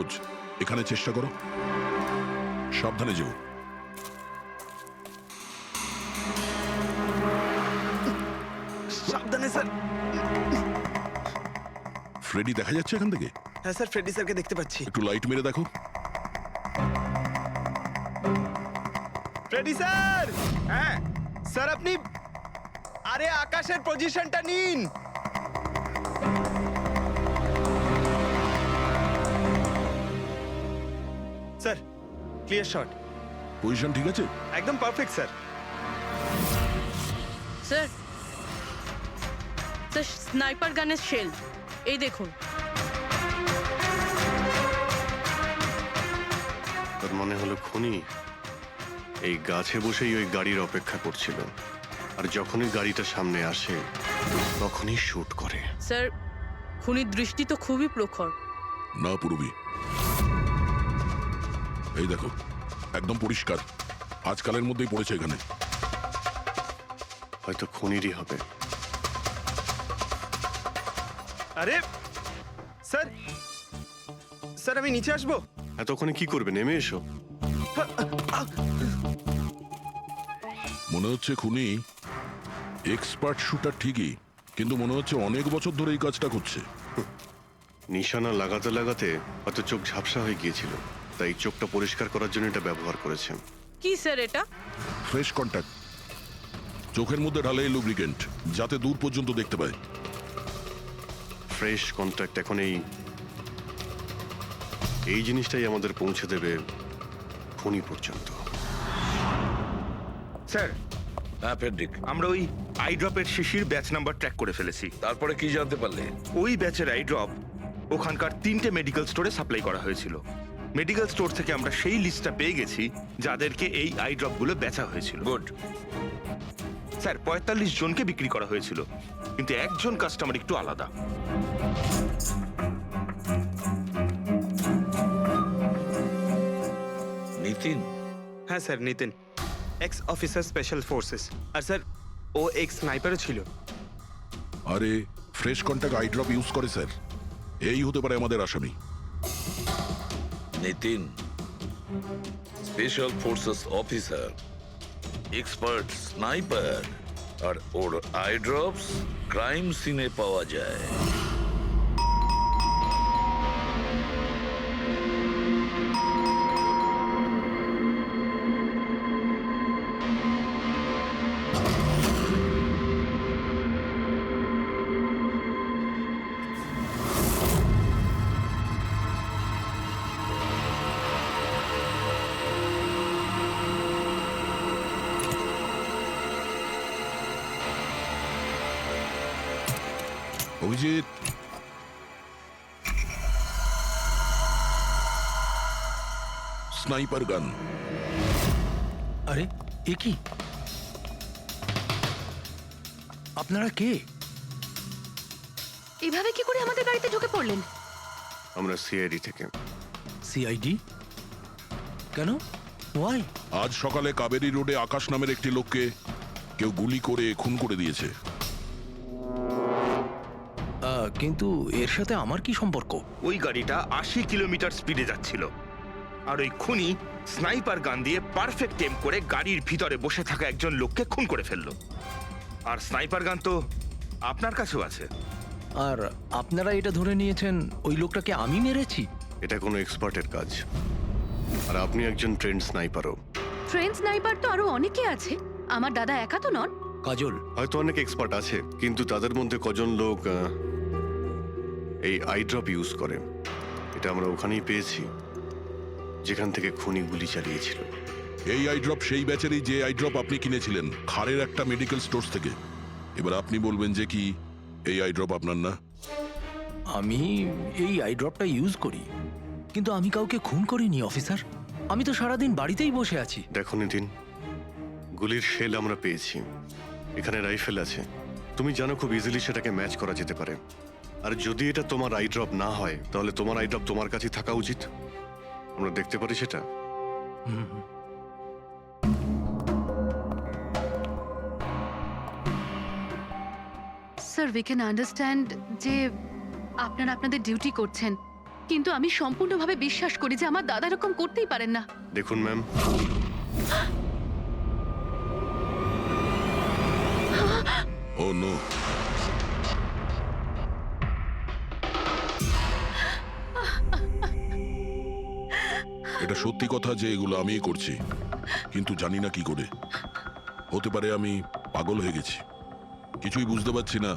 নিখোঁজ। এখানে চেষ্টা করো, সাবধানে যেও। সাবধানে স্যার। ফ্রেডি দেখা যাচ্ছে এখান থেকে? হ্যাঁ স্যার, ফ্রেডি স্যারকে দেখতে পাচ্ছি। একটু লাইট মেরে দেখো। Freddie sir! হ্যাঁ স্যার, আপনি আরে আকাশের পজিশনটা নিন। Sir, clear shot. পজিশন ঠিক আছে? একদম perfect sir. Sir, sir sniper গানের শেল এই দেখুন। তার মনে হলো খুনি এই গাছে বসেই ওই গাড়ির অপেক্ষা করছিল, আর যখনই গাড়িটা সামনে আসে তখনই শুট করে। স্যার, খুনির দৃষ্টি তো খুবই প্রখর। না পূর্বী, এই দেখো একদম পরিষ্কার, আজকালের মধ্যেই পড়েছে এখানে। হয়তো খুনিরই হবে। আরে স্যার, স্যার আমি নিচে আসবো? এতক্ষণে কি করবে, নেমে এসো। মনে হচ্ছে খুনি এক্সপার্ট শুটার ঠিকই, কিন্তু মনে হচ্ছে অনেক বছর ধরে এই কাজটা করছে। নিশানা লাগাতে লাগাতে হয়তো চোখ ঝাপসা হয়ে গিয়েছিল, তাই চোখটা পরিষ্কার করার জন্য এটা ব্যবহার করেছে। কি স্যার এটা? ফ্রেশ কন্ট্যাক্ট, চোখের মধ্যে ঢালে এই লুব্রিকেন্ট যাতে দূর পর্যন্ত দেখতে পায়। ফ্রেশ কন্ট্যাক্ট এখন এই জিনিসটাই আমাদের পৌঁছে দেবে খুনি পর্যন্ত। স্যার, হ্যাঁ ফেডরিক, আমরা ওই আই ড্রপের শিশির ব্যাচ নাম্বার ট্র্যাক করে ফেলেছি। তারপরে কি জানতে পারলে? ওই ব্যাচের আই ড্রপ ওখানকার 3টে মেডিকেল স্টোরে সাপ্লাই করা হয়েছিল। মেডিকেল স্টোর থেকে আমরা সেই লিস্টটা পেয়ে গেছি যাদেরকে এই আই ড্রপগুলো বেচা হয়েছিল। গুড। স্যার, 45 জনকে বিক্রি করা হয়েছিল, কিন্তু একজন কাস্টমার একটু আলাদা। নিতিন? হ্যাঁ sir, Nitin, ex officer special forces. আর স্যার, ও এক্স স্নাইপারও ছিল। আরে fresh contact eye drop use করে স্যার, এই হতে পারে আমাদের আসামি। Nitin special forces officer, expert sniper, আর ওর আই ড্রপস ক্রাইম সিনে পাওয়া যায়। অভিজিৎ, স্নাইপার গান। আরে এ কি? আপনারা কে? এভাবে কি করে আমাদের গাড়িতে ঢুকে পড়লেন? আমরা সিআইডি থেকে। সিআইডি? কেন? ওয়াই? আজ সকালে কাবেরী রোডে আকাশ নামের একটি লোককে কেউ গুলি করে খুন করে দিয়েছে। কিন্তু এর সাথে আমার কি সম্পর্ক? ওই গাড়িটা 80 কিলোমিটার স্পিডে যাচ্ছিল, আর ওই খুনি স্নাইপার গান দিয়ে পারফেক্ট এম করে গাড়ির ভিতরে বসে থাকা একজন লোককে খুন করে ফেললো। আর স্নাইপার গান তো আপনার কাছেও আছে। আর আপনারা এটা ধরে নিয়েছেন ওই লোকটাকে আমি মেরেছি? এটা কোনো এক্সপার্টের কাজ, আর আপনি একজন ট্রেন্ড স্নাইপারও। ট্রেন স্নাইপার তো আরো অনেকে আছে, আমার দাদা একা তো নন। কাজল, হয়তো অনেক এক্সপার্ট আছে, কিন্তু তাদের মধ্যে কজন লোক এই আই ড্রপ ইউজ করে এটা আমরা ওখানেই পেয়েছি যেখান থেকে খুনি গুলি চালিয়েছিল। এই আই ড্রপ সেই ব্যাচেরই যে আই ড্রপ আপনি কিনেছিলেন খারের একটা মেডিকেল স্টোর থেকে। এবার আপনি বলবেন যে কি এই আই ড্রপ আপনার না? আমি এই আই ড্রপটা ইউজ করি, কিন্তু আমি কাউকে খুন করিনি অফিসার। আমি তো সারাদিন বাড়িতেই বসে আছি। দেখো নিতিন, গুলির শেল আমরা পেয়েছি, এখানে রাইফেল আছে। তুমি জানো খুব ইজিলি সেটাকে ম্যাচ করা যেতে পারে। আর যদি এটা তোমার আই ড্রপ না হয়, তাহলে তোমার আই ড্রপ তোমার কাছে থাকা উচিত। আমরা দেখতে পারি সেটা। স্যার, উই ক্যান আন্ডারস্ট্যান্ড যে আপনারা আপনাদের ডিউটি করছেন, কিন্তু আমি সম্পূর্ণভাবে বিশ্বাস করি যে আমার দাদা এরকম করতেই পারেন না। দেখুন ম্যাম, ও নো, এটা সত্যি কথা যে এগুলো আমিই করছি, কিন্তু জানি না কি করে। হতে পারে আমি পাগল হয়ে গেছি, কিছুই বুঝতে পারছি না।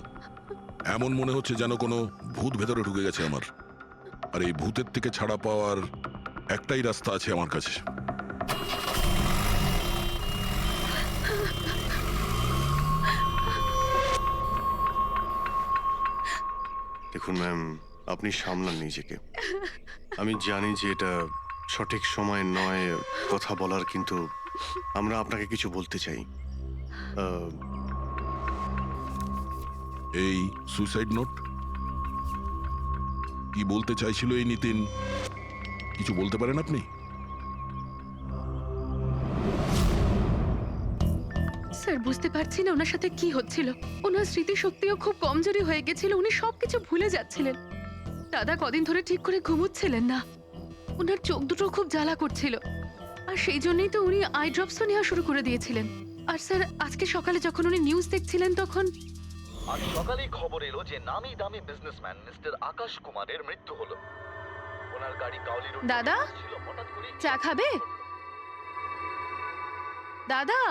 এমন মনে হচ্ছে যেন কোনো ভূত ভেতরে ঢুকে গেছে আমার, আর এই ভূতের থেকে ছাড়া পাওয়ার একটাই রাস্তা আছে আমার কাছে। দেখুন ম্যাম, আপনি সামলান নিজেকে। আমি জানি যে এটা সঠিক সময় নয় কথা বলার, কিন্তু আমরা আপনাকে কিছু বলতে চাই। এই সুইসাইড নোট কি বলতে চাইছিল এই নিতিন? কিছু বলতে পারেন আপনি? স্যার, বুঝতে পারছি না ওনার সাথে কি হচ্ছিল। ওনার স্মৃতিশক্তিও খুব কমজোরি হয়ে গেছিল, উনি সবকিছু ভুলে যাচ্ছিলেন। দাদা কদিন ধরে ঠিক করে ঘুমোচ্ছিলেন না, ওনার চোখ দুটো খুব জ্বালা করছিল, আর সেই জন্যই তো উনি আই ড্রপসও নেওয়া শুরু করে দিয়েছিলেন। আর স্যার, আজকে সকালে যখন উনি নিউজ দেখছিলেন তখন আজ সকালেই খবর এলো যে নামি দামি বিজনেসম্যান মিস্টার আকাশ কুমারের মৃত্যু হলো। ওনার গাড়ি কাউলি রোড দাদা, ছিল, হঠাৎ করে চা খাবে? দাদা,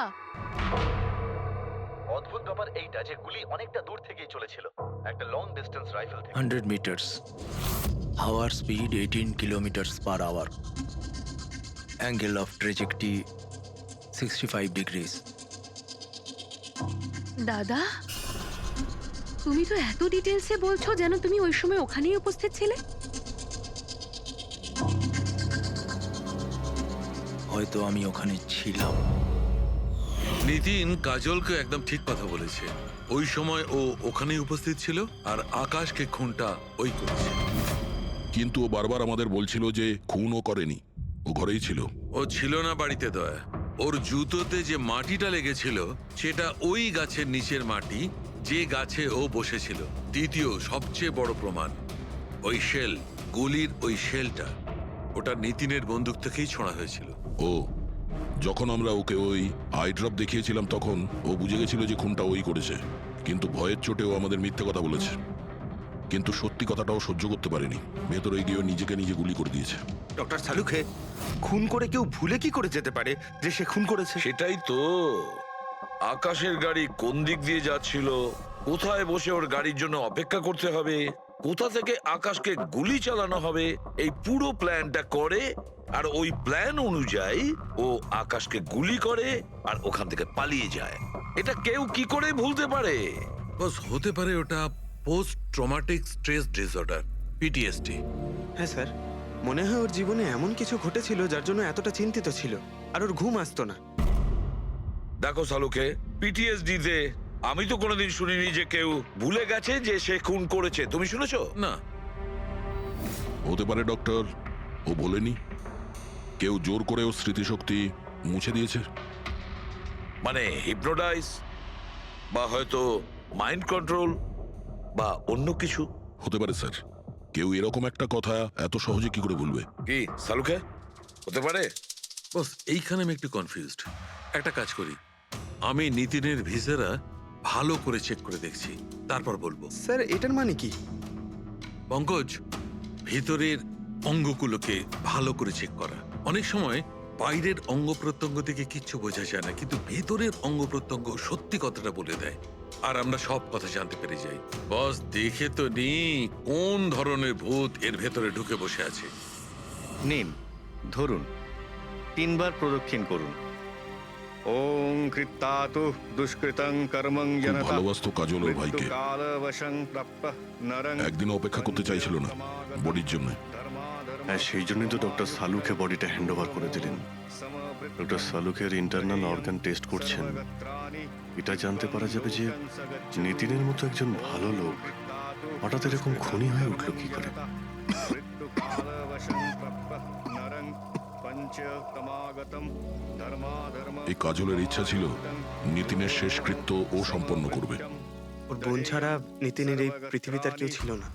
অদ্ভুত ব্যাপার এইটা যে গুলি অনেকটা দূর থেকেই চলেছিল, একটা লং ডিস্টেন্স রাইফেল থেকে। 100 মিটার্স, হাওয়ার speed 18 kilometres per hour, angle of trajectory 65 degrees. দাদা, তুমি তো এত ডিটেলসে বলছো যেন তুমি ওই সময় ওখানেই উপস্থিত ছিলে। হয়তো আমি ওখানে ছিলাম। নিতিন কাজলকে একদম ঠিক কথা বলেছে। ওই সময় ও ওখানেই উপস্থিত ছিল, আর আকাশকে খুনটা ওই করেছে। কিন্তু ও বারবার আমাদের বলছিল যে খুনও করেনি, ও ঘরেই ছিল। ও ছিল না বাড়িতে দয়া। ওর জুতোতে যে মাটিটা লেগেছিল সেটা ওই গাছের নিচের মাটি, যে গাছে ও বসেছিল। দ্বিতীয় সবচেয়ে বড় প্রমাণ, ওই শেল, গুলির ওই শেলটা, ওটা নিতিনের বন্দুক থেকেই ছোঁড়া হয়েছিল। ও যখন আমরা ওকে ওই আই ড্রপ দেখিয়েছিলাম তখন ও বুঝে গেছিল যে খুনটা ওই করেছে, কিন্তু ভয়ের চোটে ও আমাদের মিথ্যে কথা বলেছে। কিন্তু সত্যি কথাটাও সহ্য করতে পারেনি, ভেতরে গিয়ে নিজেকে নিজে গুলি করে দিয়েছে। ডক্টর সালুখে, খুন করে কেউ ভুলে কি করে যেতে পারে যে সে খুন করেছে? সেটাই তো, আকাশের গাড়ি কোন দিক দিয়ে যাচ্ছিল, কোথায় বসে ওর গাড়ির জন্য অপেক্ষা করতে হবে, কোথা থেকে আকাশকে গুলি চালানো হবে, এই পুরো প্ল্যানটা করে, আর ওই প্ল্যান অনুযায়ী ও আকাশকে গুলি করে আর ওখান থেকে পালিয়ে যায়। এটা কেউ কি করে ভুলতে পারে? বস, হতে পারে ওটা post traumatic stress disorder, PTSD. হ্যাঁ স্যার, মনে হয় ওর জীবনে এমন কিছু ঘটেছিল যার জন্য এতটা চিন্তিত ছিল, আর ওর ঘুম আসতো না। দেখো সালুকে, পিটিএসডি তে আমি তো কোনোদিন শুনিনি যে কেউ ভুলে গেছে যে সে খুন করেছে। তুমি শুনেছো? না। হতে পারে ডক্টর, ও বলেনি, কেউ জোর করে ওর স্মৃতিশক্তি মুছে দিয়েছে। মানে হিপনোটাইজ, বা হয়তো মাইন্ড কন্ট্রোল, বা অন্য কিছু। হতে পারে স্যার, কেউ এরকম একটা কথা এত সহজে কি করে বলবে? কি সালুকে, হতে পারে? বস, এইখানে আমি একটু কনফিউজড। একটা কাজ করি, আমি নিতিনের ভিসারা ভালো করে চেক করে দেখছি, তারপর বলবো। স্যার, এটার মানে কি? পঙ্কজ, ভিতরের অঙ্গগুলোকে ভালো করে চেক করা। অনেক সময় বাইরের অঙ্গ প্রত্যঙ্গ থেকে কিচ্ছু বোঝা যায় না, কিন্তু ভেতরের অঙ্গ প্রত্যঙ্গ সত্যি কথাটা বলে দেয়, আর আমরা সব কথা জানতে পেরে যাই। বস, দেখে তো নি কোন ধরনের ভূত এর ভেতরে ঢুকে বসে আছে। নিন, ধরুন, 3 বার প্রদক্ষিণ করুন। ওং কৃত্তাতু দুষ্কৃতং কর্মং খুব জনতা ভালোবাসতো কাজল ওর ভাইকে, মৃত্যুকালবশং প্রাপ্যঃ নরং। একদিনও অপেক্ষা করতে চাইছিল না বডির জন্য। হ্যাঁ, সেই জন্যই তো ডক্টর সালুকে বডিটা হ্যান্ড ওভার করে দিলেন। ডক্টর সালুকের ইন্টারনাল অর্গান টেস্ট করছেন, এটা জানতে পারা যাবে যে নিতিনের মতো একজন ভালো লোক হঠাৎ এরকম খুনি হয়ে উঠল কি করে। এই কাজলের ইচ্ছা ছিল নিতিনের শেষকৃত্য ও সম্পন্ন করবে। ওর বোন ছাড়া নিতিনের এই পৃথিবীতে আর কেউ ছিল না।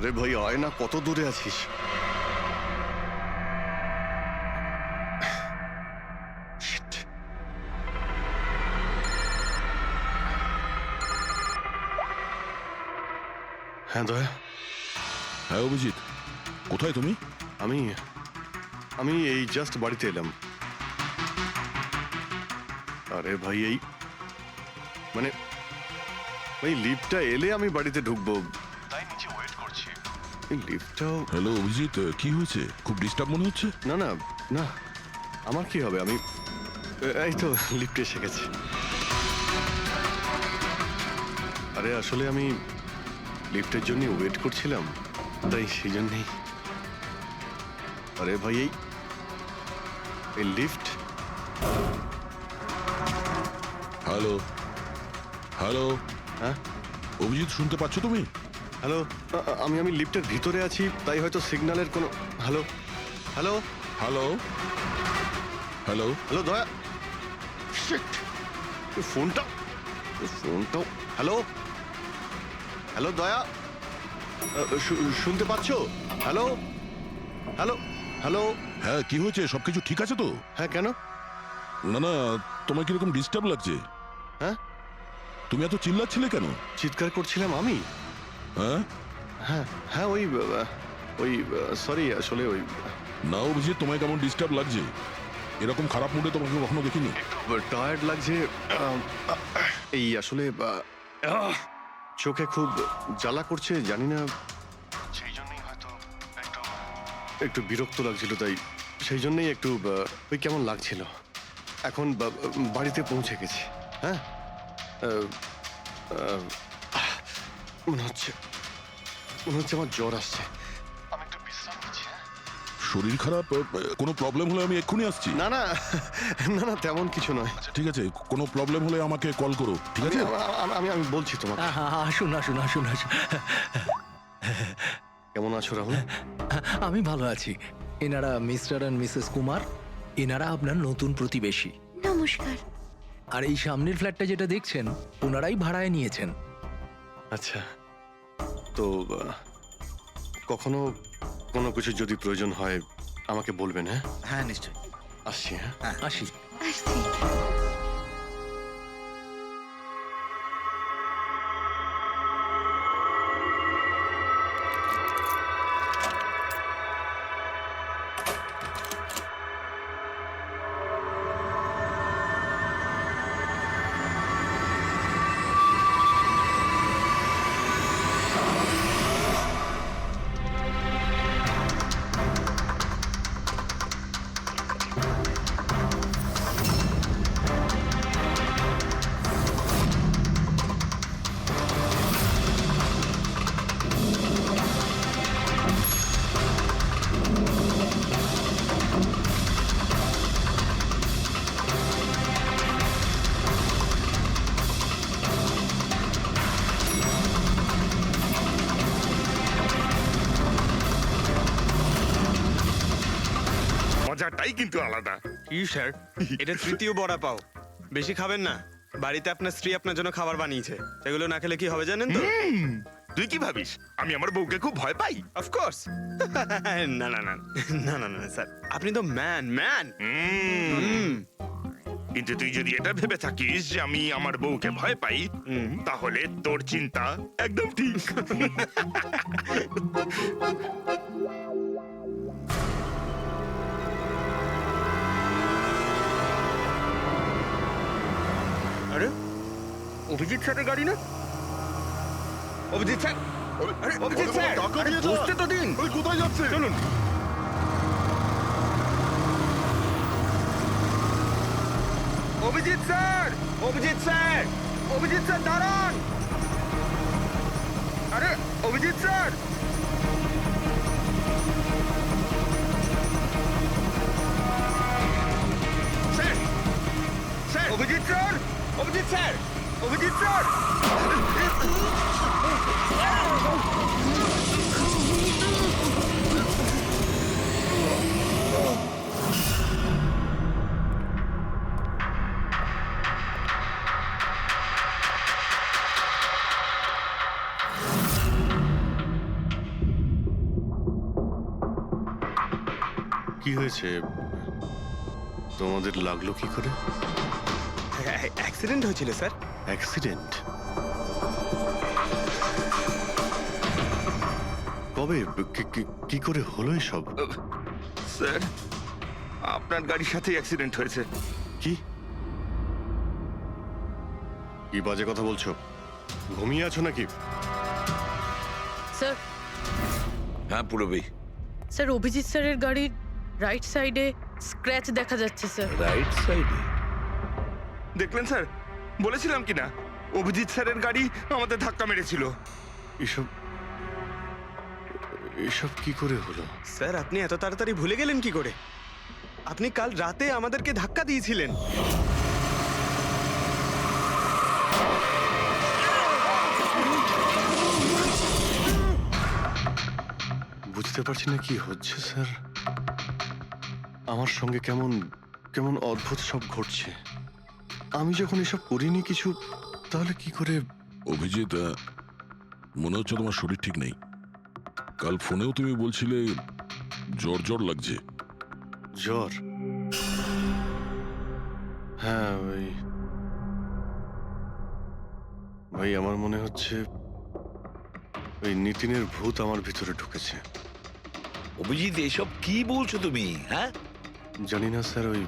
আরে ভাই আয় না, কত দূরে আছিস? Shit. হ্যাঁ দয়া, হ্যাঁ অভিজিৎ, কোথায় তুমি? আমি আমি এই জাস্ট বাড়িতে এলাম। আরে ভাই এই মানে ওই লিফটটা এলে আমি বাড়িতে ঢুকবো, তাই নিচে ওয়েট করছি। এই লিফটটাও হ্যালো অভিজিৎ, কি হয়েছে? খুব ডিস্টার্ব মনে হচ্ছে। না না না, আমার কি হবে, আমি এই তো লিফটে এসে গেছি। আরে আসলে আমি লিফটের জন্য ওয়েট করছিলাম, তাই সেই জন্যেই। আরে ভাই এই লিফট। হ্যালো হ্যালো, হ্যাঁ অভিজিৎ শুনতে পাচ্ছ তুমি? হ্যালো, আমি লিফটের ভিতরে আছি, তাই হয়তো সিগন্যালের কোনো। Hello hello hello hello, hello দয়া, শিট, ফোনটাও। হ্যালো হ্যালো দয়া, শুনতে পাচ্ছ? Hello hello hello. হ্যাঁ কি হয়েছে? সবকিছু ঠিক আছে তো? হ্যাঁ কেন? না না, তোমার কিরকম ডিস্টার্ব লাগছে? হ্যাঁ তুমি এত চিল্লাচ্ছিলে কেন? চিৎকার করছিলাম আমি? হ্যাঁ হ্যাঁ হ্যাঁ ওই সরি, আসলে ওই না অভিজিৎ, তোমায় কেমন ডিস্টার্ব লাগছে? এরকম খারাপ মুডে তোমাকে কখনো দেখিনি। টায়ার্ড লাগছে, এই আসলে চোখে খুব জ্বালা করছে, জানি না, সেই জন্যই হয়তো একটু বিরক্ত লাগছিল, তাই সেই জন্যই একটু ওই কেমন লাগছিল। এখন বাড়িতে পৌঁছে গেছি। হ্যাঁ মনে হচ্ছে আমার জ্বর আসছে, আমি একটু বিশ্রাম নিচ্ছি। শরীর খারাপ? কোনো প্রবলেম হলে আমি এক্ষুনি আসছি। না না না না, তেমন কিছু নয়। ঠিক আছে, কোনো প্রবলেম হলে আমাকে কল করো, ঠিক আছে? আমি আমি বলছি তোমাকে। আসুন আসুন আসুন আসুন। কেমন আছো রাহুল? আমি ভালো আছি। এনারা মিস্টার অ্যান্ড মিসেস কুমার, এনারা আপনার নতুন প্রতিবেশী। নমস্কার। আর এই সামনের ফ্ল্যাটটা যেটা দেখছেন, ওনারাই ভাড়ায় নিয়েছেন। আচ্ছা, তো কখনো কোনো কিছু যদি প্রয়োজন হয় আমাকে বলবেন। হ্যাঁ হ্যাঁ নিশ্চয়ই। আসছি। হ্যাঁ আসি। আসছি। মজাটাই কিন্তু আলাদা। কি স্যার, এটা তৃতীয় বড়া পাও। বেশি খাবেন না, বাড়িতে আপনার স্ত্রী আপনার জন্য খাবার বানিয়েছে, সেগুলো না খেলে কি হবে জানেন তো? তুই কি ভাবিস আমি আমার বউকে খুব ভয় পাই? অফকোর্স। না না না না না না স্যার, আপনি তো ম্যান। কিন্তু তুই যদি এটা ভেবে থাকিস যে আমি আমার বউকে ভয় পাই, তাহলে তোর চিন্তা একদম ঠিক। আরে অভিজিৎ স্যারের গাড়ি না? অভিজিৎ স্যার, আরে অভিজিৎ স্যার, আরে বুঝতে তো দিন। কোথায় যাচ্ছে? চলুন। Abhijit sir, Abhijit sir, Abhijit sir দাঁড়ান। আরে Abhijit sir, sir, sir, Abhijit sir, Abhijit sir, Abhijit sir. কি হয়েছে? তোমাদের লাগলো কি করে? অ্যাক্সিডেন্ট হয়েছিল স্যার। অ্যাক্সিডেন্ট? কবে? কি করে হলো এসব? স্যার, আপনার গাড়ির সাথে অ্যাক্সিডেন্ট হয়েছে। কি কি বাজে কথা বলছো? ঘুমিয়ে আছো নাকি? স্যার হ্যাঁ পুরবি, স্যার অভিজিৎ স্যারের গাড়ির রাইট সাইডে স্ক্র্যাচ দেখা যাচ্ছে স্যার। রাইট সাইডে? দেখলেন স্যার, বলেছিলাম কি না, অভিজিৎ স্যারের গাড়ি আমাদের ধাক্কা মেরেছিল। এসব এসব কি করে হলো? স্যার, আপনি এত তাড়াতাড়ি ভুলে গেলেন কি করে? আপনি কাল রাতে আমাদেরকে ধাক্কা দিয়েছিলেন। বুঝতে পারছি না কি হচ্ছে স্যার। আমার সঙ্গে কেমন কেমন অদ্ভুত সব ঘটছে। আমি যখন এসব করিনি কিছু, তাহলে কি করে? অভিজিৎ, মনে হচ্ছে তোমার শরীর ঠিক নেই। কাল ফোনেও তুমি বলছিলে জ্বর জ্বর লাগছে। জ্বর? হ্যাঁ ভাই আমার মনে হচ্ছে ওই নিতিনের ভূত আমার ভিতরে ঢুকেছে। অভিজিৎ এসব কি বলছো তুমি? হ্যাঁ, জানি না স্যার, ওই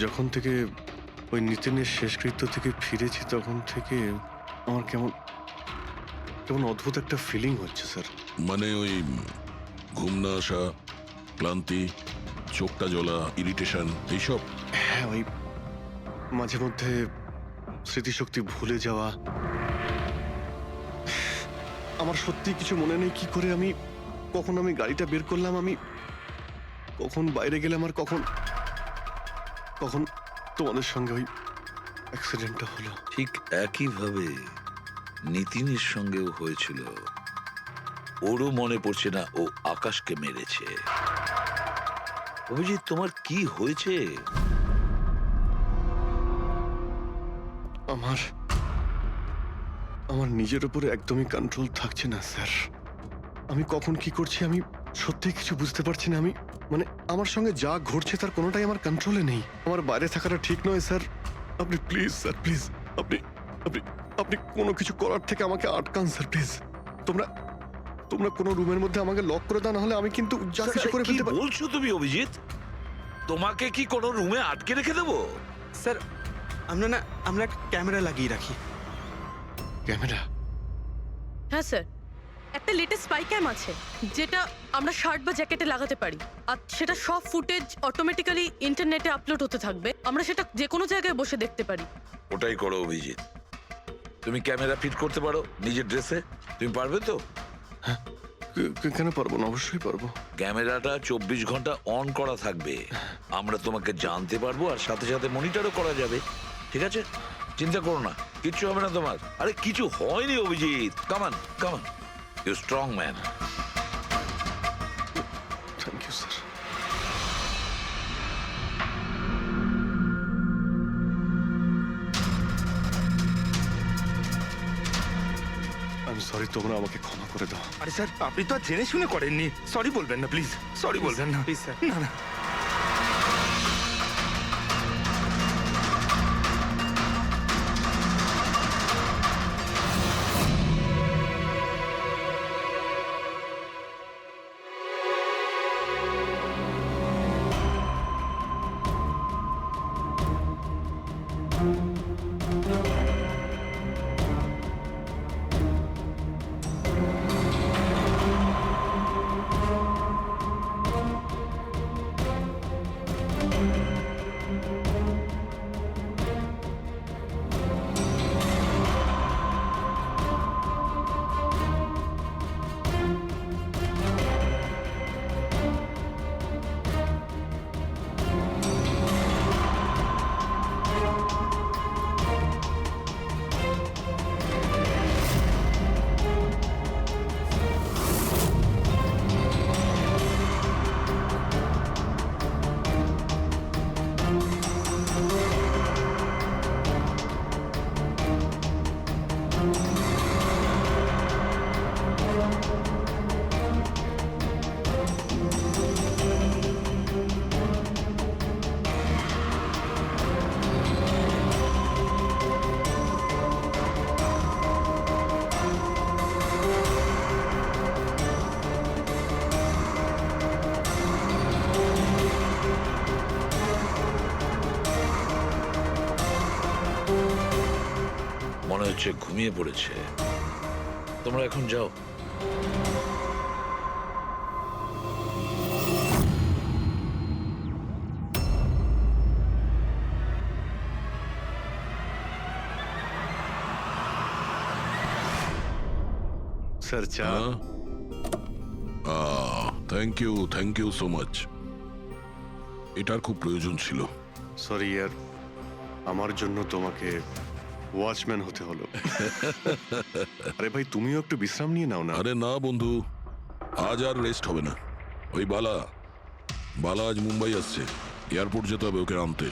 যখন থেকে ওই নিতিনের শেষকৃত্য থেকে ফিরেছি তখন থেকে আমার কেমন কেমন অদ্ভুত একটা ফিলিং হচ্ছে স্যার। মানে ওই ঘুম না আসা, ক্লান্তি, চোখটা জ্বলা, ইরিটেশন, এইসব? হ্যাঁ, ওই মাঝে মধ্যে স্মৃতিশক্তি ভুলে যাওয়া। আমার সত্যি কিছু মনে নেই কি করে আমি কখন আমি গাড়িটা বের করলাম, আমি কখন বাইরে গেলাম, আর কখন কখন তোমাদের সঙ্গে ওই অ্যাক্সিডেন্টটা হলো। ঠিক একইভাবে নিতিনের সঙ্গেও হয়েছিল। ওরও মনে পড়ছে না ও আকাশকে মেরেছে। অভিজিৎ, তোমার কি হয়েছে? আমার আমার নিজের উপরে একদমই কন্ট্রোল থাকছে না স্যার। আমি কখন কি করছি আমি সত্যি কিছু বুঝতে পারছি না। আমি মানে আমার সঙ্গে যা ঘটছে তার কোনোটাই আমার কন্ট্রোলে নেই। আমার বাইরে থাকাটা ঠিক নয় স্যার। আপনি প্লিজ স্যার, প্লিজ আপনি আপনি আপনি কোনো কিছু করার থেকে আমাকে আটকান স্যার, প্লিজ। তোমরা তোমরা কোনো রুমের মধ্যে আমাকে লক করে দাও, না হলে আমি কিন্তু যা কিছু করে কি ফেলতে পারি। বলছো তুমি অভিজিৎ? তোমাকে কি কোনো রুমে আটকে রেখে দেবো? স্যার, আমরা একটা ক্যামেরা লাগিয়ে রাখি। ক্যামেরা? হ্যাঁ স্যার, একটা লেটেস্ট স্পাই ক্যাম আছে যেটা আমরা শার্ট বা জ্যাকেটে লাগাতে পারি, আর সেটা সব ফুটেজ অটোমেটিক্যালি ইন্টারনেটে আপলোড হতে থাকবে। আমরা সেটা যে কোনো জায়গায় বসে দেখতে পারি। ওটাই করো অভিজিৎ। তুমি ক্যামেরা ফিট করতে পারো নিজের ড্রেসে? তুমি পারবে তো? কেন পারবো না? অবশ্যই পারবো। ক্যামেরাটা 24 ঘন্টা অন করা থাকবে। আমরা তোমাকে জানতে পারবো, আর সাথে সাথে মনিটরও করা যাবে। ঠিক আছে, চিন্তা করো না, কিচ্ছু হবে না তোমার। আরে কিছু হয়নি Abhijit. Come on come on, you strong man. Thank you sir. আমি সরি, তোমরা আমাকে ক্ষমা করে দাও। আরে স্যার, আপনি তো আর জেনে শুনে করেননি। সরি বলবেন না প্লিজ, সরি বলবেন না প্লিজ স্যার। না না। হচ্ছে ঘুমিয়ে পড়েছে। তোমরা এখন যাও। স্যার চা। Thank you so much. এটার খুব প্রয়োজন ছিল। সরি ইয়ার, আমার জন্য তোমাকে ওয়াচম্যান হতে হলো। আরে ভাই, তুমিও একটু বিশ্রাম নিয়ে নাও না। আরে না বন্ধু, আজ আর রেস্ট হবে না। ওই বালা আজ মুম্বাই আসছে, এয়ারপোর্ট যেতে হবে ওকে আনতে।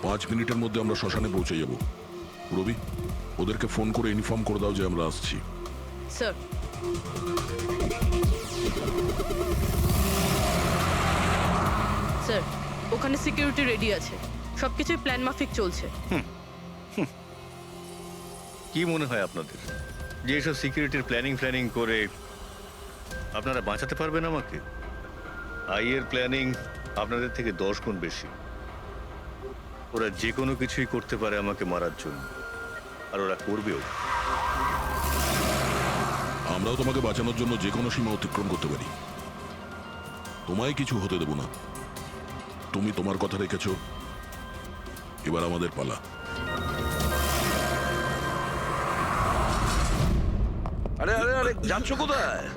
পাঁচ মিনিটের মধ্যে আমরা শ্মশানে পৌঁছে যাব। রবি, ওদেরকে ফোন করে ইনফর্ম করে দাও যে আমরা আসছি। স্যার, স্যার ওখানে সিকিউরিটি রেডি আছে, সবকিছুই প্ল্যান মাফিক চলছে। কি মনে হয় আপনাদের যে এসব সিকিউরিটির প্ল্যানিং করে আপনারা বাঁচাতে পারবেন আমাকে? আইয়ের প্ল্যানিং আপনাদের থেকে 10 গুণ বেশি। ওরা যে কোনো কিছুই করতে পারে আমাকে মারার জন্য, আর ওরা করবেও। আমরাও তোমাকে বাঁচানোর জন্য যে কোনো সীমা অতিক্রম করতে পারি। তোমায় কিছু হতে দেব না। তুমি তোমার কথা রেখেছো, এবার আমাদের পালা। আরে আরে আরে, যাচ্ছ কোথায়?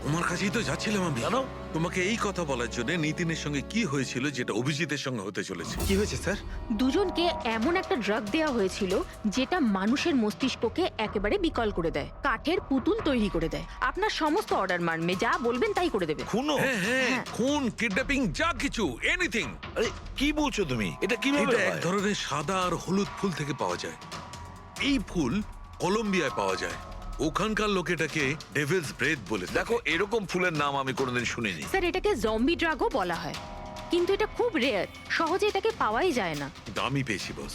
তোমার কাছেই তো যাচ্ছিলাম আমি। জানো তোমাকে এই কথা বলার জন্য নিতিনের সঙ্গে কি হয়েছিল, যেটা অভিজিতের সঙ্গে হতে চলেছে। কি হয়েছে স্যার? দুজনকে এমন একটা ড্রাগ দেওয়া হয়েছিল যেটা মানুষের মস্তিষ্ককে একেবারে বিকল করে দেয়, কাঠের পুতুল তৈরি করে দেয়। আপনার সমস্ত অর্ডার মানবে, যা বলবেন তাই করে দেবে। খুনো? হ্যাঁ হ্যাঁ, খুন, কিডন্যাপিং, যা কিছু, এনিথিং। আরে কি বলছো তুমি? এটা কিভাবে এটা এক হয়? ধরনের সাদা আর হলুদ ফুল থেকে পাওয়া যায়। এই ফুল কলম্বিয়ায় পাওয়া যায়। ওখানকার লোক এটাকে ডেভিলস ব্রেথ বলে থাকে। দেখো, এরকম ফুলের নাম আমি কোনোদিন শুনিনি। স্যার, এটাকে জম্বি ড্রাগও বলা হয়, কিন্তু এটা খুব রেয়ার, সহজে এটাকে পাওয়াই যায় না। দামি পেয়েছি বস,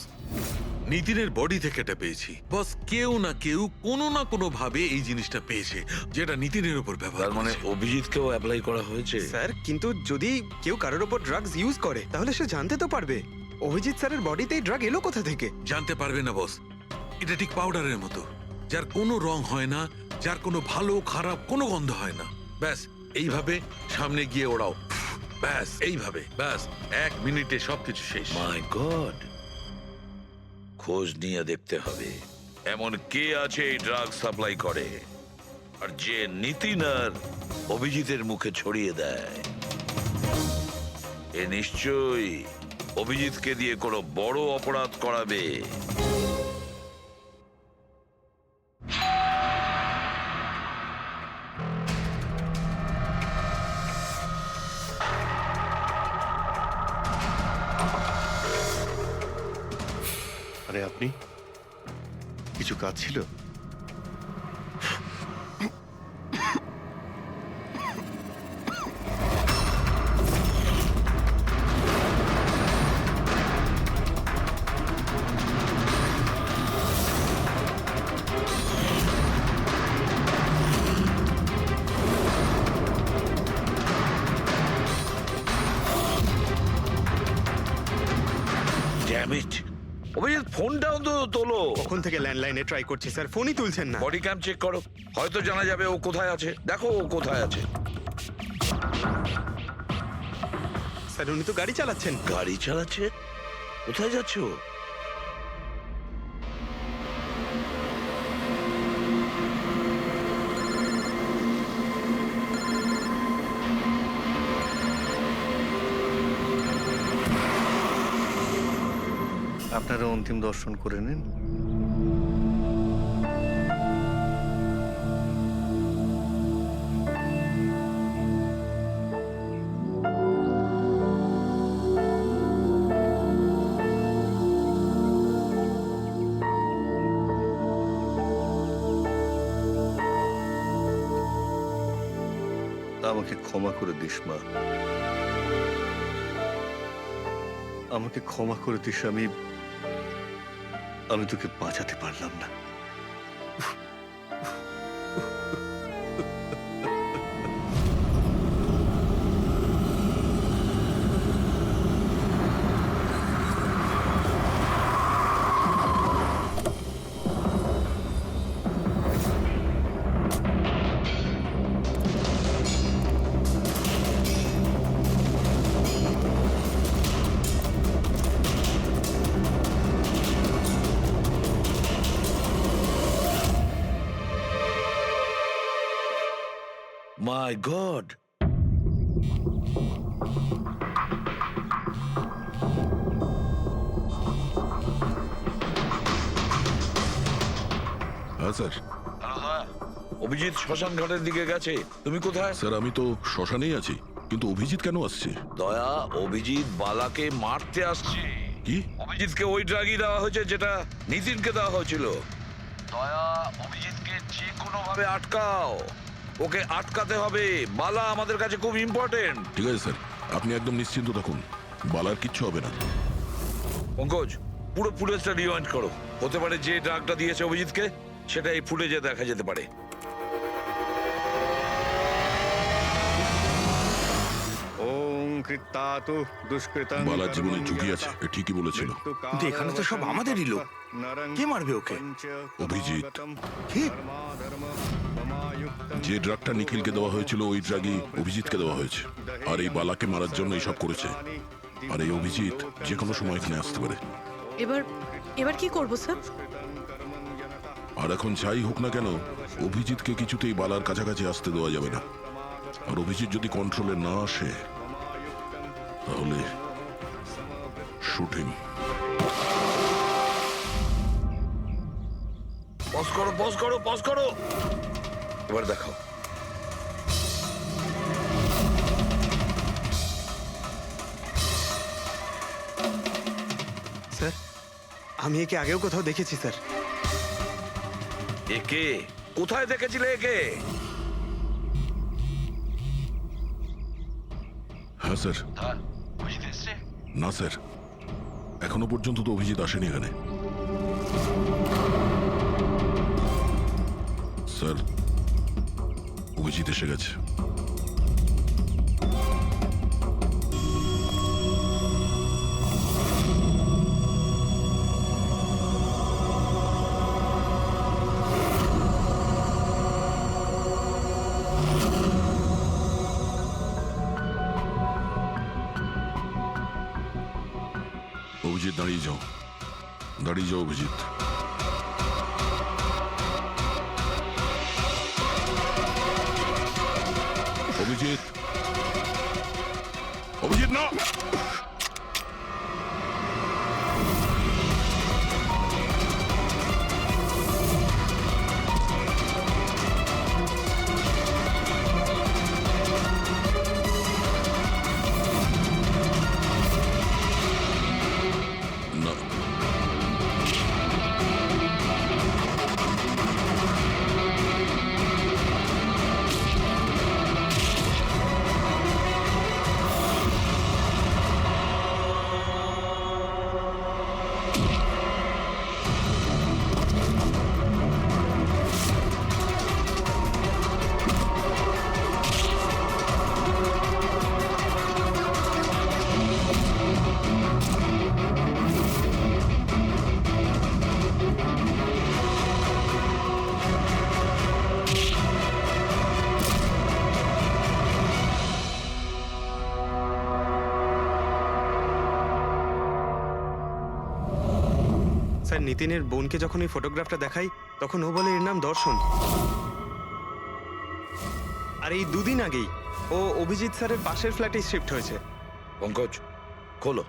নিতিনের বডি থেকে এটা পেয়েছি বস। কেউ না কেউ কোনো না কোনো ভাবে এই জিনিসটা পেয়েছে, যেটা নিতিনের উপর ব্যবহার তার মানে করেছে। অভিজিৎকেও অ্যাপ্লাই করা হয়েছে। স্যার, কিন্তু যদি কেউ কারোর ওপর ড্রাগস ইউজ করে তাহলে সে জানতে তো পারবে অভিজিৎ স্যারের বডিতে এই ড্রাগ এলো কোথা থেকে। জানতে পারবে না বস। এটা ঠিক পাউডারের মতো, যার কোনো রং হয় না, যার কোনো ভালো খারাপ কোনো গন্ধ হয় না। ব্যাস এইভাবে সামনে গিয়ে ওড়াও, ব্যাস এইভাবে, ব্যাস 1 মিনিটে সবকিছু শেষ। মাই গড, খোঁজ নিয়ে দেখতে হবে এমন কে আছে এই ড্রাগ সাপ্লাই করে, আর যে নিতিন আর অভিজিতের মুখে ছড়িয়ে দেয়। এ নিশ্চয়ই অভিজিৎকে দিয়ে কোনো বড় অপরাধ করাবে। আরে আপনি, কিছু কাজ ছিল? ড্যাম ইট, অভিজিৎ ফোনটা অন্তত তোলো। কখন থেকে ল্যান্ডলাইনে ট্রাই করছি স্যার, ফোনই তুলছেন না। বডি ক্যাম চেক করো, হয়তো জানা যাবে ও কোথায় আছে। দেখো ও কোথায় আছে। স্যার, উনি তো গাড়ি চালাচ্ছেন। গাড়ি চালাচ্ছে? কোথায় যাচ্ছে ও? আপনারা অন্তিম দর্শন করে নিন। আমাকে ক্ষমা করে দিস মা, আমাকে ক্ষমা করে দিস। আমি তোকে বাঁচাতে পারলাম না। মাই গড! হ্যাঁ স্যার। অভিজিৎ শ্মশান ঘাটের দিকে গেছে। তুমি কোথায়? স্যার আমি তো শ্মশানেই আছি, কিন্তু অভিজিৎ কেন আসছে? দয়া, অভিজিৎ বালাকে মারতে আসছে। কি? অভিজিৎকে ওই ড্রাগই দেওয়া হয়েছে যেটা নিতিনকে দেওয়া হয়েছিল। দয়া, অভিজিৎকে যে কোনো ভাবে আটকাও। ওকে আটকাতে হবে। বালা আমাদের কাছে খুব ইম্পর্টেন্ট। ঠিক আছে স্যার, আপনি একদম নিশ্চিন্ত থাকুন, বালার কিচ্ছু হবে না। পঙ্কজ, পুরো ফুটেজটা রিওয়াইন্ড করো। হতে পারে যে ড্রাগটা দিয়েছে অভিজিৎকে সেটা এই ফুটেজে দেখা যেতে পারে। ওম কৃত্তাতু দুষ্কৃতং বালার জীবনে ঝুঁকি আছে, এ ঠিকই বলেছিল। কিন্তু এখানে তো সব আমাদেরই লোক। কে মারবে ওকে? অভিজিৎ। কি? যে ড্রাগটা নিখিলকে দেওয়া হয়েছিল ওই ড্রাগই অভিজিৎকে দেওয়া হয়েছে, আর এই বালাকে মারার জন্য এইসব করেছে। আর এই অভিজিৎ যে কোনো সময় এখানে আসতে পারে। এবার কি করব স্যার? আর এখন যাই হোক না কেন, অভিজিৎকে কিছুতেই বালার কাছাকাছি আসতে দেওয়া যাবে না। আর অভিজিৎ যদি কন্ট্রোলে না আসে তাহলে শুটিং। পজ করো, পজ করো, পজ করো। এবার দেখাও। স্যার, আমি একে আগেও কোথাও দেখেছি স্যার। একে কোথায় দেখেছিলে একে? হ্যাঁ স্যার। অভিজিৎ এসছে? না স্যার, এখনো পর্যন্ত তো অভিজিৎ আসেনি এখানে। স্যার, অভিজিৎ এসে গেছে। অভিজিৎ দাঁড়িয়ে যাও, দাঁড়িয়ে যাও অভিজিৎ। অভিজিৎ, অভিজিৎ না! না। স্যার, নিতিনের বোনকে যখন এই ফটোগ্রাফটা দেখাই তখন ও বলে এর নাম দর্শন। আর এই দুদিন আগেই ও অভিজিৎ স্যারের পাশের ফ্ল্যাটে শিফট হয়েছে। পঙ্কজ, খোলো।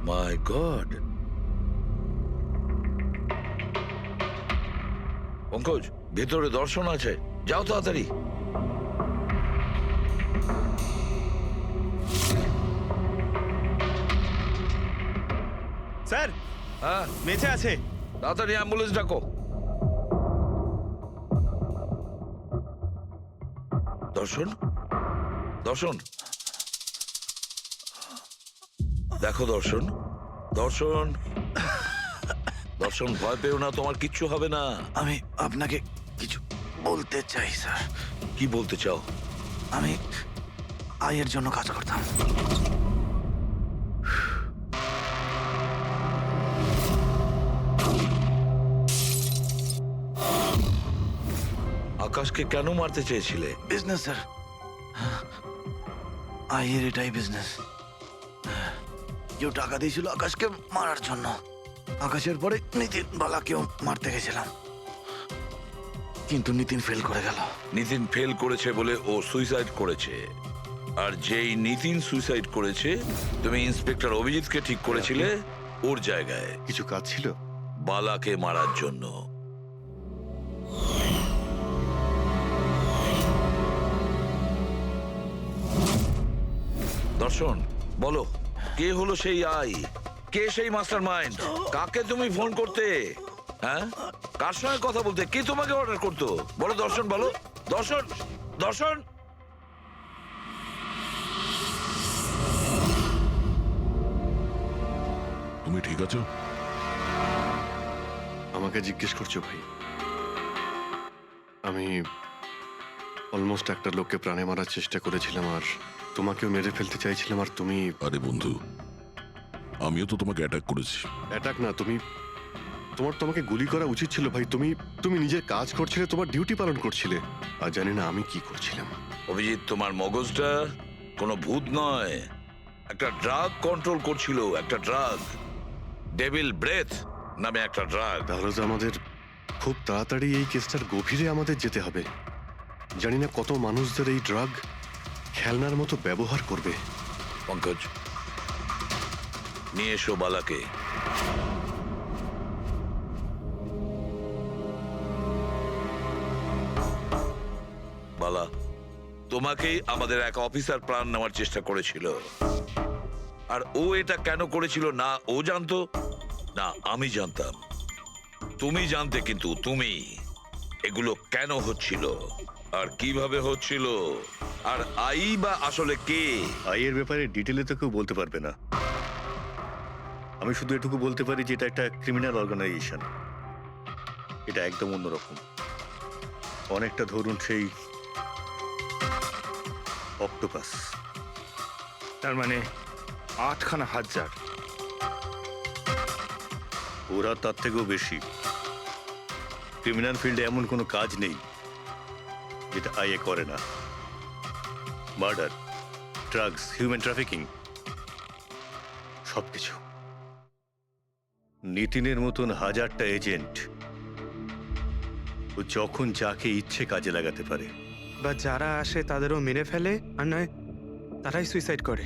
মাই গড! পঙ্কজ, ভেতরে দর্শন আছে, যাও তাড়াতাড়ি। স্যার, হ্যাঁ, বেঁচে আছে। তাড়াতাড়ি অ্যাম্বুলেন্স ডাকো। দর্শন, দর্শন, দেখো দর্শন, দর্শন, দর্শন, ভয় পেও না, তোমার কিচ্ছু হবে না। আমি আপনাকে কিছু বলতে চাই স্যার। কি বলতে চাও? আমি আয়ের জন্য কাজ করতাম। আকাশকে কেন মারতে চেয়েছিলে? বিজনেস স্যার, আয়ের এটাই বিজনেস। কেউ টাকা দিয়েছিল আকাশকে মারার জন্য। আকাশের পরে নিতিন বালাকেও মারতে গেছিলাম, কিন্তু নিতিন ফেল করে গেল। নিতিন ফেল করেছে বলে ও সুইসাইড করেছে। আর যেই নিতিন সুইসাইড করেছে, তুমি ইন্সপেক্টর অভিজিৎকে ঠিক করেছিলে ওর জায়গায় কিছু কাজ ছিল? বালাকে মারার জন্য। দর্শন, বলো কে হলো সেই আই? কে সেই মাস্টার মাইন্ড? কাকে তুমি ফোন করতে? হ্যাঁ, কার সঙ্গে কথা বলতে? কে তোমাকে অর্ডার করতো? বলো দর্শন, বলো। দর্শন, দর্শন। তুমি ঠিক আছো? আমাকে জিজ্ঞেস করছো ভাই? আমি অলমোস্ট একটা লোককে প্রাণে মারার চেষ্টা করেছিলাম, আর তোমাকেও মেরে ফেলতে চাইছিলাম, আর তুমি... আরে বন্ধু, আমিও তো তোমাকে অ্যাটাক করেছি। অ্যাটাক না, তোমার তোমাকে গুলি করা উচিত ছিল ভাই। তুমি নিজের কাজ করছিলে, তোমার ডিউটি পালন করছিলে, আর জানি না আমি কি করছিলাম। অভিজিৎ, তোমার মগজটা কোনো ভূত নয়, একটা ড্রাগ কন্ট্রোল করছিল। একটা ড্রাগ, ডেভিল ব্রেথ নামে একটা ড্রাগ। তাহলে তো আমাদের খুব তাড়াতাড়ি এই কেসটার গভীরে আমাদের যেতে হবে। জানি না কত মানুষদের এই ড্রাগ খেলনার মতো ব্যবহার করবে। পঙ্কজ, নিয়ে এসো বালাকে। বালা, তোমাকেই আমাদের এক অফিসার প্রাণ নেওয়ার চেষ্টা করেছিল। আর ও এটা কেন করেছিল না ও জানতো, না আমি জানতাম। তুমি জানতে, কিন্তু তুমি এগুলো কেন হচ্ছিল আর কিভাবে হচ্ছিল, আর আই বা আসলে কে? আইয়ের ব্যাপারে ডিটেলে তো কেউ বলতে পারবে না। আমি শুধু এটুকু বলতে পারি যে এটা একটা ক্রিমিনাল অর্গানাইজেশন। এটা একদম অন্যরকম, অনেকটা ধরুন সেই অক্টোপাস। তার মানে 8খানা হাজার। ওরা তার থেকেও বেশি। ক্রিমিনাল ফিল্ডে এমন কোনো কাজ নেই যেটা আইএ করে না। মার্ডার, ড্রাগস, হিউম্যান ট্রাফিকিং, সবকিছু। নিতিনের মতন হাজারটা এজেন্ট, ও যখন যাকে ইচ্ছে কাজে লাগাতে পারে। বা যারা আসে তাদেরও মেরে ফেলে, আর নয় তারাই সুইসাইড করে।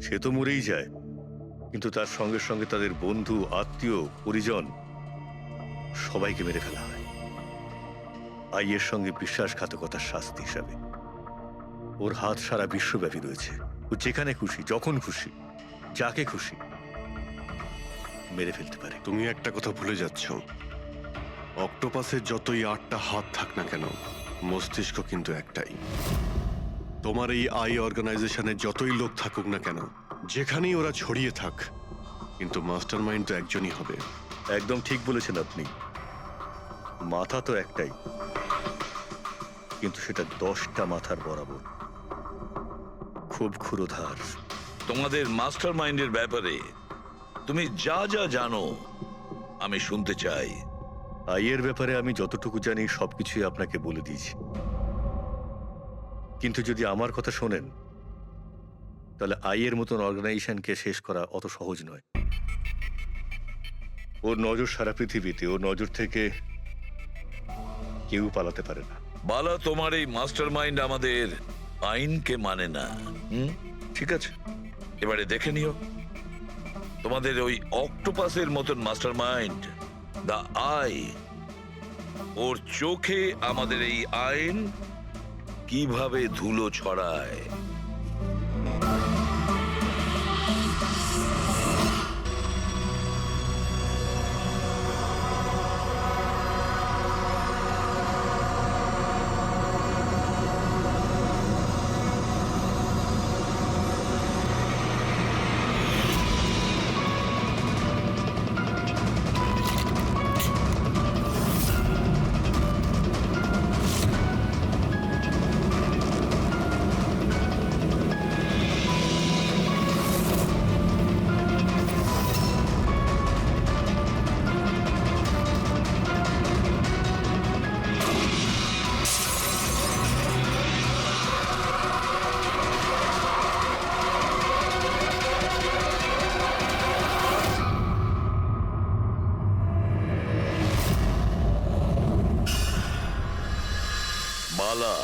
সে তো মরেই যায়, কিন্তু তার সঙ্গে সঙ্গে তাদের বন্ধু, আত্মীয়, পরিজন সবাইকে মেরে ফেলা হয় আইয়ের সঙ্গে বিশ্বাসঘাতকতার শাস্তি হিসাবে। ওর হাত সারা বিশ্বব্যাপী রয়েছে। ও যেখানে খুশি, যখন খুশি, যাকে খুশি মেরে ফেলতে পারে। তুমি একটা কথা ভুলে যাচ্ছ, অক্টোপাসের যতই 8টা হাত থাক না কেন, মস্তিষ্ক কিন্তু একটাই। তোমার এই আই অর্গানাইজেশনে যতই লোক থাকুক না কেন, যেখানেই ওরা ছড়িয়ে থাক, কিন্তু মাস্টার মাইন্ড তো একজনই হবে। একদম ঠিক বলেছেন আপনি। মাথা তো একটাই, কিন্তু সেটা 10টা মাথার বরাবর, খুব ক্ষুরোধার। তোমাদের মাস্টার মাইন্ডের ব্যাপারে তুমি যা যা জানো আমি শুনতে চাই। আইয়ের ব্যাপারে আমি যতটুকু জানি সবকিছুই আপনাকে বলে দিয়েছি, কিন্তু যদি আমার কথা শোনেন তাহলে আইয়ের মতন অর্গানাইজেশনকে শেষ করা অত সহজ নয়। ওর নজর সারা পৃথিবীতে, ওর নজর থেকে কেউ পালাতে পারে না। বালা, তোমার এই মাস্টার মাইন্ড আমাদের আইনকে মানে না। ঠিক আছে, এবারে দেখে নিও তোমাদের ওই অক্টোপাসের মতন মাস্টার মাইন্ড, দা আই, ওর চোখে আমাদের এই আইন কিভাবে ধুলো ছড়ায়। বালা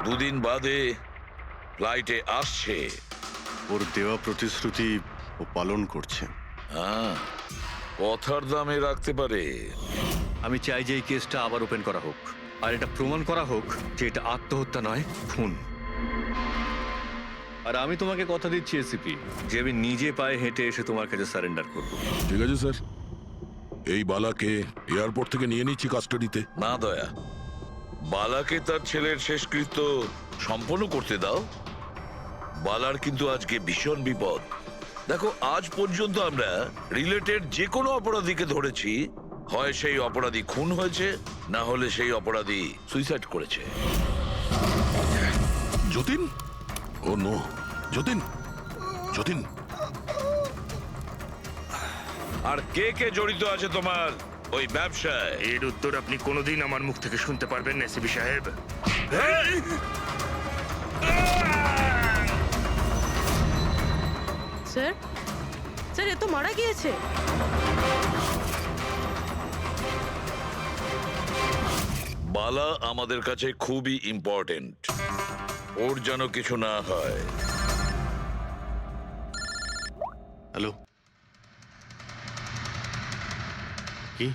দুদিন বাদে ফ্লাইটে আসছে। ওর দেওয়া প্রতিশ্রুতি ও পালন করছে। হ্যাঁ, কথার দামে রাখতে পারে। আমি চাই যে এই কেসটা আবার ওপেন করা হোক, আর এটা প্রমাণ করা হোক যে এটা আত্মহত্যা নয়, খুন। আর আমি তোমাকে কথা দিচ্ছি এসিপি, যে আমি নিজে পায়ে হেঁটে এসে তোমার কাছে সারেন্ডার করব। ঠিক আছে স্যার, এই বালাকে এয়ারপোর্ট থেকে নিয়ে নিচ্ছি কাস্টাডিতে। না দয়া, বালাকে তার ছেলের শেষকৃত্য সম্পন্ন করতে দাও। বালার কিন্তু আজকে ভীষণ বিপদ। দেখো, আজ পর্যন্ত আমরা রিলেটেড যে কোনো অপরাধীকে ধরেছি, হয় সেই অপরাধী খুন হয়েছে, না হলে সেই অপরাধী সুইসাইড করেছে। যতীন, ও নো, যতীন, যতীন। আর কে কে জড়িত আছে তোমার ওই ব্যবসায়? এর উত্তর আপনি কোনোদিন আমার মুখ থেকে শুনতে পারবেন না এসিপি সাহেব। স্যার, স্যার, এ তো মারা গিয়েছে। বালা আমাদের কাছে খুবই ইম্পর্টেন্ট, ওর যেন কিছু না হয়। হ্যালো, কি?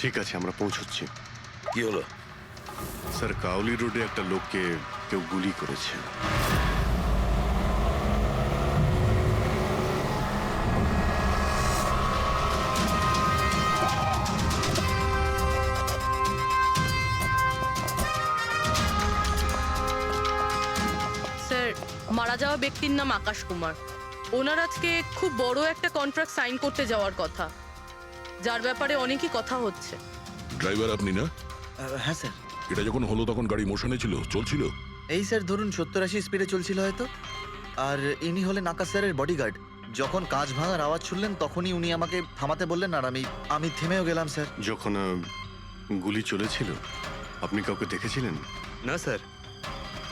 ঠিক আছে, আমরা পৌঁছচ্ছি। কি হলো? স্যার, কাউলি রোডে একটা লোককে কেউ গুলি করেছে। স্যার, মারা যাওয়া ব্যক্তির নাম আকাশ কুমার। ওনার আজকে খুব বড় একটা কন্ট্রাক্ট সাইন করতে যাওয়ার কথা, যার ব্যাপারে অনেকই কথা হচ্ছে। ড্রাইভার আপনি না? হ্যাঁ স্যার। এটা যখন হলো তখন গাড়ি মোশনে ছিল, চলছিল? এই স্যার ধরুন 70-80 স্পিডে চলছিল হয়তো। আর ইনি হলেন আকাশ স্যারের বডিগার্ড। যখন কাঁচ ভাঙার আওয়াজ শুনলেন তখনই উনি আমাকে থামাতে বললেন, আর আমি থেমেও গেলাম স্যার। যখন গুলি চলেছিল আপনি কাউকে দেখেছিলেন? না স্যার,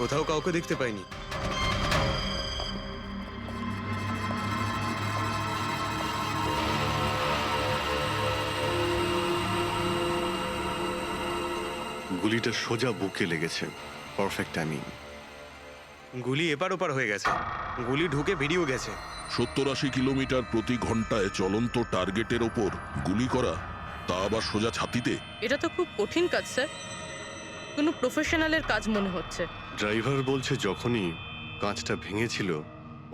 কোথাও কাউকে দেখতে পাইনি। গুলিটা সোজা বুকে লেগেছে, পারফেক্ট টাইমিং। গুলি এপার ওপার হয়ে গেছে, গুলি ঢুকে বেরিয়েও গেছে। 70-80 কিলোমিটার প্রতি ঘন্টায় চলন্ত টার্গেটের ওপর গুলি করা, তা আবার সোজা ছাতিতে। এটা তো খুব কঠিন কাজ স্যার, কোনো প্রফেশনালের কাজ মনে হচ্ছে। ড্রাইভার বলছে যখনই কাঁচটা ভেঙেছিল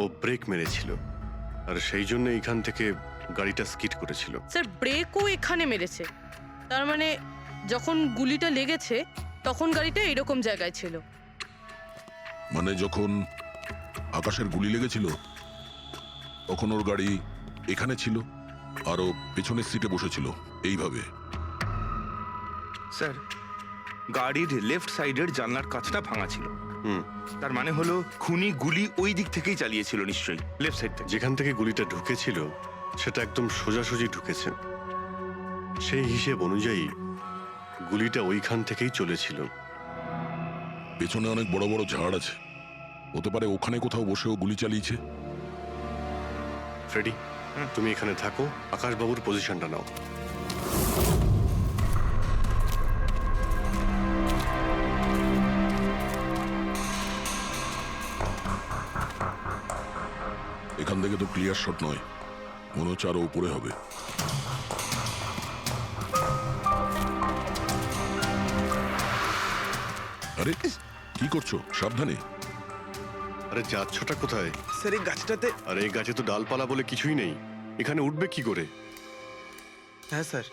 ও ব্রেক মেরেছিল, আর সেই জন্য এইখান থেকে গাড়িটা স্কিড করেছিল। স্যার, ব্রেকও এখানে মেরেছে, তার মানে যখন গুলিটা লেগেছে তখন গাড়িটা এরকম জায়গায় ছিল। মানে যখন আকাশের গুলি লেগেছিল তখন ওর গাড়ি এখানে ছিল, আর ও পেছনের সিটে বসেছিল এইভাবে। স্যার, গাড়ির লেফট সাইডের জানলার কাঁচটা ভাঙা ছিল। হুম, তার মানে হলো খুনি গুলি ওই দিক থেকেই চালিয়েছিল, নিশ্চয়ই লেফট সাইড থেকে। যেখান থেকে গুলিটা ঢুকেছিল সেটা একদম সোজাসুজি ঢুকেছে। সেই হিসেব অনুযায়ী গুলিটা ওইখান থেকেই চলেছিল। পেছনে অনেক বড় বড় ঝাড় আছে, হতে পারে ওখানে কোথাও বসেও গুলি চালিয়েছে। ফ্রেডি, তুমি এখানে থাকো, আকাশবাবুর পজিশনটা নাও। এখান থেকে তো ক্লিয়ার শট নয়, মনে হচ্ছে আরো উপরে হবে। আরে কি করছো? সাবধানে। আরে যাচ্ছটা কোথায়? স্যার, এই গাছটাতে। আরে এই গাছে তো ডালপালা বলে কিছুই নেই, এখানে উঠবে কি করে? হ্যাঁ স্যার,